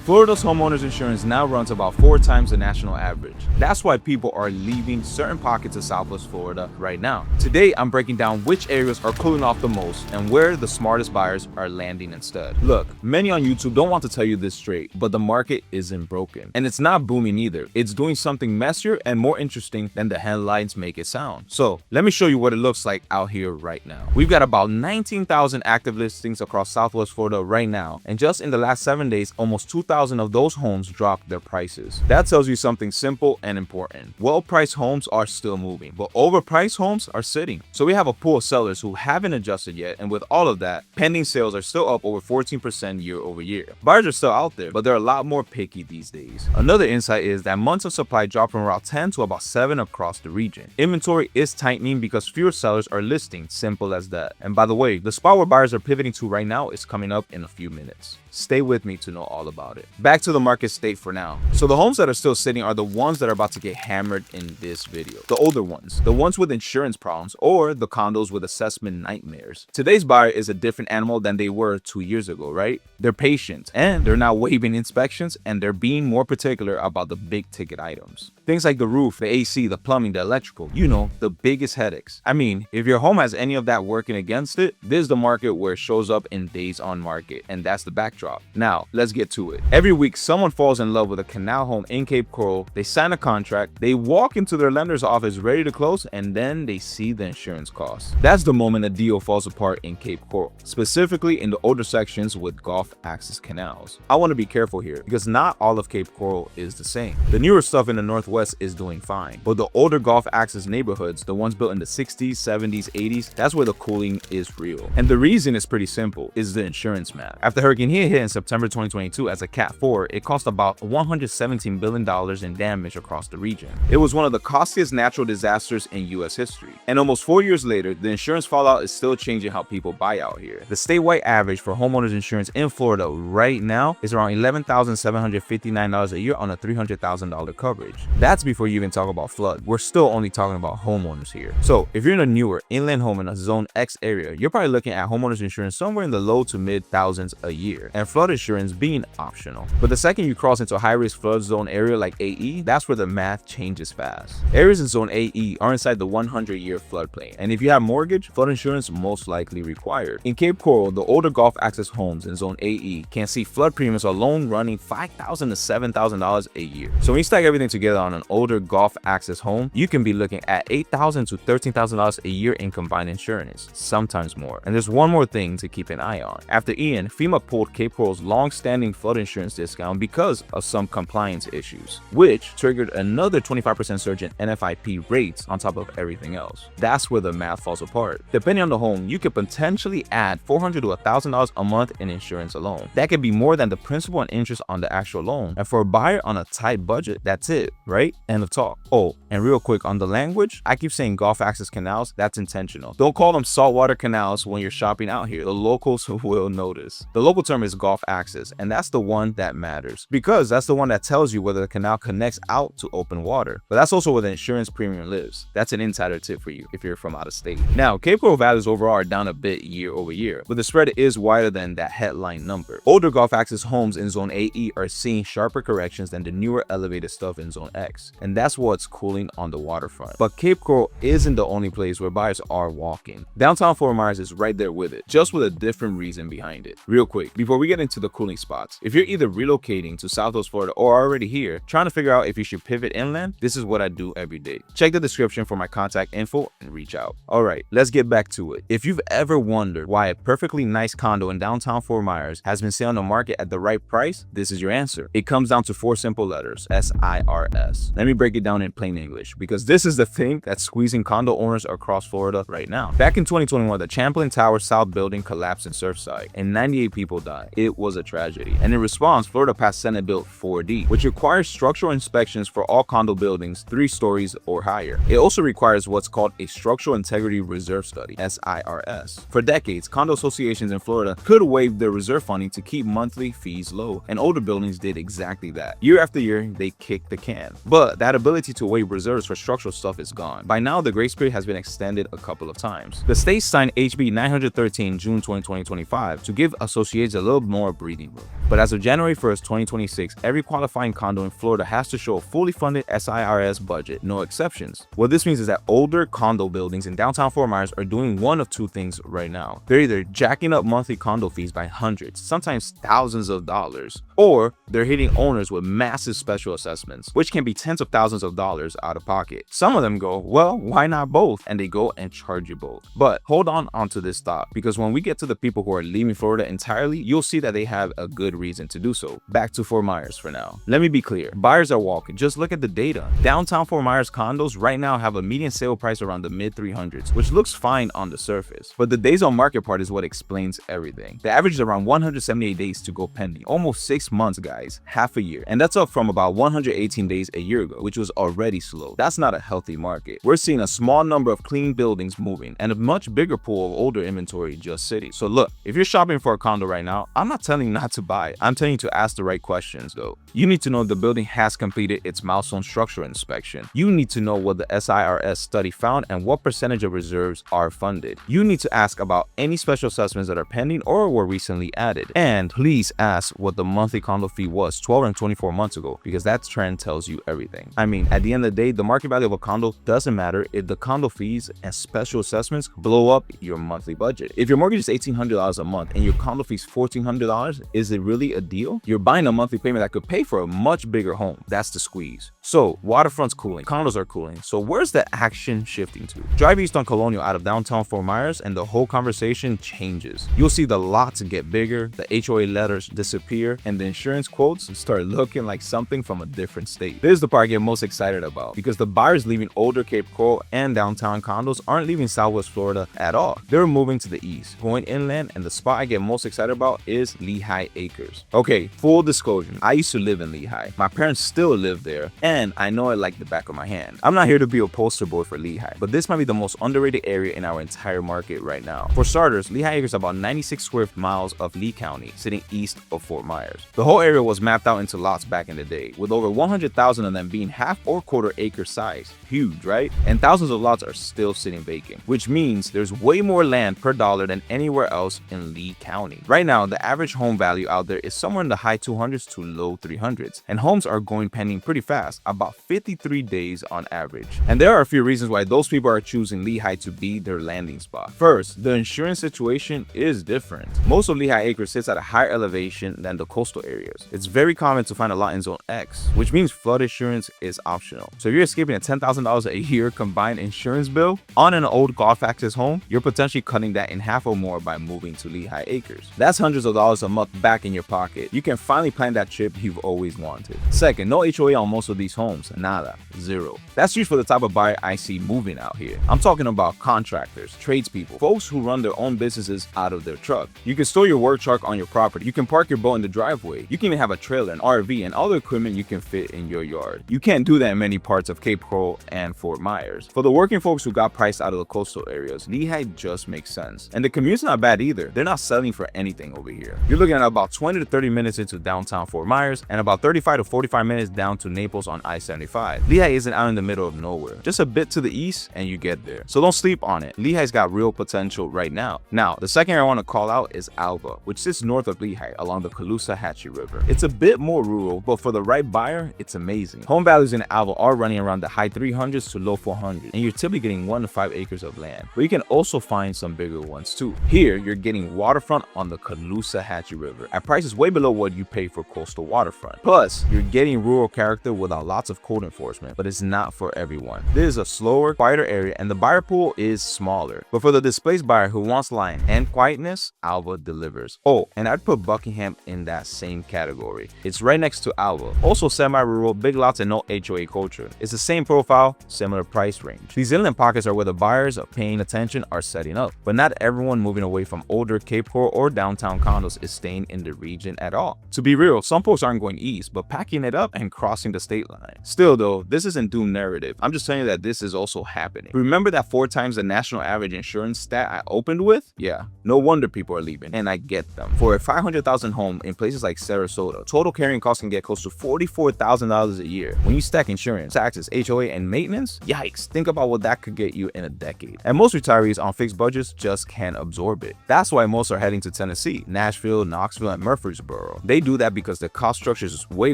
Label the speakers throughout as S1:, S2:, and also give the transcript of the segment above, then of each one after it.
S1: Florida's homeowners insurance now runs about 4 times the national average. That's why people are leaving certain pockets of Southwest Florida right now. Today, I'm breaking down which areas are cooling off the most and where the smartest buyers are landing instead. Look, many on YouTube don't want to tell you this straight, but the market isn't broken. And it's not booming either. It's doing something messier and more interesting than the headlines make it sound. So, let me show you what it looks like out here right now. We've got about 19,000 active listings across Southwest Florida right now, and just in the last 7 days, almost 2,000 of those homes dropped their prices. That tells you something simple and important. Well-priced homes are still moving, but overpriced homes are sitting. So we have a pool of sellers who haven't adjusted yet, and with all of that, pending sales are still up over 14% year over year. Buyers are still out there, but they're a lot more picky these days. Another insight is that months of supply dropped from around 10 to about 7 across the region. Inventory is tightening because fewer sellers are listing, simple as that. And by the way, the spot where buyers are pivoting to right now is coming up in a few minutes. Stay with me to know all about it. Back to the market state for now. So the homes that are still sitting are the ones that are about to get hammered in this video. The older ones, the ones with insurance problems, or the condos with assessment nightmares. Today's buyer is a different animal than they were 2 years ago, right? They're patient, and they're not waiving inspections, and they're being more particular about the big ticket items. Things like the roof, the AC, the plumbing, the electrical, you know, the biggest headaches. I mean, if your home has any of that working against it, this is the market where it shows up in days on market, and that's the backdrop. Now, let's get to it. Every week, someone falls in love with a canal home in Cape Coral, they sign a contract, they walk into their lender's office ready to close, and then they see the insurance costs. That's the moment a deal falls apart in Cape Coral, specifically in the older sections with Gulf access canals. I want to be careful here, because not all of Cape Coral is the same. The newer stuff in the Northwest is doing fine, but the older Gulf access neighborhoods, the ones built in the 60s, 70s, 80s, that's where the cooling is real. And the reason is pretty simple, is the insurance math. After Hurricane Ian hit in September 2022 as a Cat 4, it cost about $117 billion in damage across the region. It was one of the costliest natural disasters in US history. And almost 4 years later, the insurance fallout is still changing how people buy out here. The statewide average for homeowners insurance in Florida right now is around $11,759 a year on a $300,000 coverage. That's before you even talk about flood. We're still only talking about homeowners here. So if you're in a newer inland home in a Zone X area, you're probably looking at homeowners insurance somewhere in the low to mid thousands a year, and flood insurance being optional. But the second you cross into a high-risk flood zone area like AE, that's where the math changes fast. Areas in Zone AE are inside the 100-year floodplain, and if you have mortgage, flood insurance most likely required. In Cape Coral, the older Gulf access homes in Zone AE can see flood premiums alone running $5,000 to $7,000 a year. So when you stack everything together on an older Gulf access home, you can be looking at $8,000 to $13,000 a year in combined insurance, sometimes more. And there's one more thing to keep an eye on. After Ian, FEMA pulled Cape Coral's long-standing flood insurance discount because of some compliance issues, which triggered another 25% surge in NFIP rates on top of everything else. That's where the math falls apart. Depending on the home, you could potentially add $400 to $1,000 a month in insurance alone. That could be more than the principal and interest on the actual loan. And for a buyer on a tight budget, that's it, right? End of talk. Oh, and real quick on the language, I keep saying Gulf access canals, that's intentional. Don't call them saltwater canals when you're shopping out here. The locals will notice. The local term is Gulf access, and that's the one that matters because that's the one that tells you whether the canal connects out to open water. But that's also where the insurance premium lives. That's an insider tip for you if you're from out of state. Now, Cape Coral values overall are down a bit year over year, but the spread is wider than that headline number. Older Gulf access homes in Zone AE are seeing sharper corrections than the newer elevated stuff in Zone X, and that's what's cooling on the waterfront. But Cape Coral isn't the only place where buyers are walking. Downtown Fort Myers is right there with it, just with a different reason behind it. Real quick, before we get into the cooling spots, if you're either relocating to Southwest Florida or already here, trying to figure out if you should pivot inland, this is what I do every day. Check the description for my contact info and reach out. Alright, let's get back to it. If you've ever wondered why a perfectly nice condo in downtown Fort Myers has been sitting on the market at the right price, this is your answer. It comes down to 4 simple letters, SIRS. Let me break it down in plain English, because this is the thing that's squeezing condo owners across Florida right now. Back in 2021, the Champlain Tower South building collapsed in Surfside, and 98 people died. It was a tragedy. And in response, Florida passed Senate Bill 4D, which requires structural inspections for all condo buildings 3 stories or higher. It also requires what's called a Structural Integrity Reserve Study, SIRS. For decades, condo associations in Florida could waive their reserve funding to keep monthly fees low, and older buildings did exactly that. Year after year, they kicked the can. But that ability to waive reserves for structural stuff is gone. By now, the grace period has been extended a couple of times. The state signed HB 913 June 2025 to give associations a little nor a breathing room. But as of January 1st, 2026, every qualifying condo in Florida has to show a fully funded SIRS budget, no exceptions. What this means is that older condo buildings in downtown Fort Myers are doing one of two things right now. They're either jacking up monthly condo fees by hundreds, sometimes thousands of dollars, or they're hitting owners with massive special assessments, which can be tens of thousands of dollars out of pocket. Some of them go, well, why not both? And they go and charge you both. But hold on onto this thought, because when we get to the people who are leaving Florida entirely, you'll see that they have a good reason to do so. Back to Fort Myers for now. Let me be clear, buyers are walking. Just look at the data. Downtown Fort Myers condos right now have a median sale price around the mid 300s, which looks fine on the surface. But the days on market part is what explains everything. The average is around 178 days to go pending, almost 6 months, guys, half a year. And that's up from about 118 days a year ago, which was already slow. That's not a healthy market. We're seeing a small number of clean buildings moving and a much bigger pool of older inventory just sitting. So look, if you're shopping for a condo right now, I'm not telling you not to buy. I'm telling you to ask the right questions though. You need to know if the building has completed its milestone structural inspection. You need to know what the SIRS study found and what percentage of reserves are funded. You need to ask about any special assessments that are pending or were recently added. And please ask what the monthly condo fee was 12 and 24 months ago, because that trend tells you everything. I mean, at the end of the day, the market value of a condo doesn't matter if the condo fees and special assessments blow up your monthly budget. If your mortgage is $1,800 a month and your condo fee is $1,400, is it really a deal? You're buying a monthly payment that could pay for a much bigger home. That's the squeeze. So waterfront's cooling, condos are cooling. So where's the action shifting to? Drive east on Colonial out of downtown Fort Myers and the whole conversation changes. You'll see the lots get bigger, the HOA letters disappear, and the insurance quotes start looking like something from a different state. This is the part I get most excited about, because the buyers leaving older Cape Coral and downtown condos aren't leaving Southwest Florida at all. They're moving to the east, going inland, and the spot I get most excited about is Lehigh Acres. Okay, full disclosure, I used to live in Lehigh. My parents still live there, and I know it like the back of my hand. I'm not here to be a poster boy for Lehigh, but this might be the most underrated area in our entire market right now. For starters, Lehigh Acres is about 96 square miles of Lee County, sitting east of Fort Myers. The whole area was mapped out into lots back in the day, with over 100,000 of them being half or quarter acre size. Huge, right? And thousands of lots are still sitting vacant, which means there's way more land per dollar than anywhere else in Lee County. Right now, the average home value out there is somewhere in the high 200s to low 300s, and homes are going pending pretty fast, about 53 days on average. And there are a few reasons why those people are choosing Lehigh to be their landing spot. First, the insurance situation is different. Most of Lehigh Acres sits at a higher elevation than the coastal areas. It's very common to find a lot in Zone X, which means flood insurance is optional. So if you're escaping a $10,000 a year combined insurance bill on an old Gulf Access home, you're potentially cutting that in half or more by moving to Lehigh Acres. That's hundreds of dollars a month back in your pocket. You can finally plan that trip you've always wanted. Second, no HOA on most of these homes. Nada. Zero. That's used for the type of buyer I see moving out here. I'm talking about contractors, tradespeople, folks who run their own businesses out of their truck. You can store your work truck on your property. You can park your boat in the driveway. You can even have a trailer, an RV, and other equipment you can fit in your yard. You can't do that in many parts of Cape Coral and Fort Myers. For the working folks who got priced out of the coastal areas, Lehigh just makes sense. And the commute's not bad either. They're not selling for anything over here. You're looking at about 20 to 30 minutes into downtown Fort Myers and about 35 to 45 minutes down to Naples on I-75. Lehigh isn't out in the middle of nowhere. Just a bit to the east and you get there. So don't sleep on it. Lehigh's got real potential right now. Now, the second area I want to call out is Alva, which sits north of Lehigh along the Caloosahatchee River. It's a bit more rural, but for the right buyer, it's amazing. Home values in Alva are running around the high 300s to low 400s, and you're typically getting 1 to 5 acres of land, but you can also find some bigger ones too. Here, you're getting waterfront on the Caloosahatchee River at prices way below what you pay for coastal waterfront. Plus, you're getting rural character without lots of code enforcement, but it's not for everyone. This is a slower, quieter area, and the buyer pool is smaller. But for the displaced buyer who wants line and quietness, Alva delivers. Oh, and I'd put Buckingham in that same category. It's right next to Alva. Also semi-rural, big lots and no HOA culture. It's the same profile, similar price range. These inland pockets are where the buyers are paying attention are setting up, but not everyone moving away from older Cape Coral or downtown condos is staying in the region at all. To be real, some folks aren't going east, but packing it up and crossing the state line. Still though, this isn't doom narrative. I'm just telling you that this is also happening. Remember that 4 times the national average insurance stat I opened with? Yeah, no wonder people are leaving, and I get them. For a 500,000 home in places like Sarasota. Total carrying costs can get close to $44,000 a year. When you stack insurance, taxes, HOA, and maintenance, yikes, think about what that could get you in a decade. And most retirees on fixed budgets just can't absorb it. That's why most are heading to Tennessee, Nashville, Knoxville, and Murfreesboro. They do that because the cost structure is way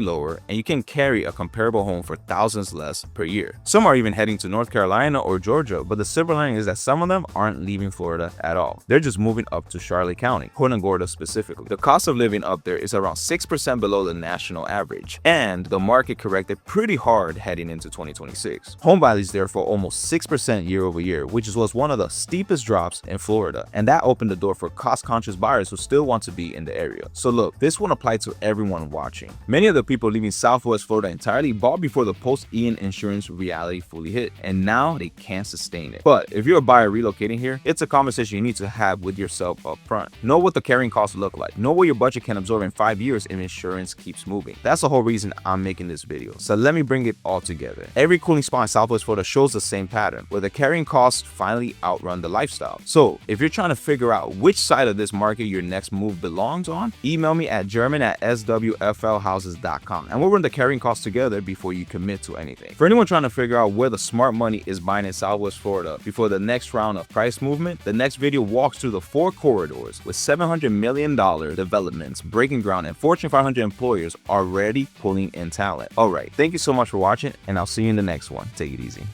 S1: lower and you can carry a comparable home for thousands less per year. Some are even heading to North Carolina or Georgia, but the silver lining is that some of them aren't leaving Florida at all. They're just moving up to Charlotte County, Punta Gorda specifically. The cost of living up there is around 6% below the national average, and the market corrected pretty hard heading into 2026. Home values therefore almost 6% year over year, which was one of the steepest drops in Florida, and that opened the door for cost-conscious buyers who still want to be in the area. So look, this won't apply to everyone watching. Many of the people leaving Southwest Florida entirely bought before the post-Ian insurance reality fully hit, and now they can't sustain it. But if you're a buyer relocating here, it's a conversation you need to have with yourself up front. Know what the carrying costs look like. Know what your budget can absorb in 5 years if insurance keeps moving. That's the whole reason I'm making this video. So let me bring it all together. Every cooling spot in Southwest Florida shows the same pattern, where the carrying costs finally outrun the lifestyle. So if you're trying to figure out which side of this market your next move belongs on, email me at german@swflhouses.com and we'll run the carrying costs together before you commit to anything. For anyone trying to figure out where the smart money is buying in Southwest Florida before the next round of price movement, the next video walks through the 4 corridors with $700 million developments breaking ground and Fortune 500 employers already pulling in talent. Alright, thank you so much for watching, and I'll see you in the next one. Take it easy.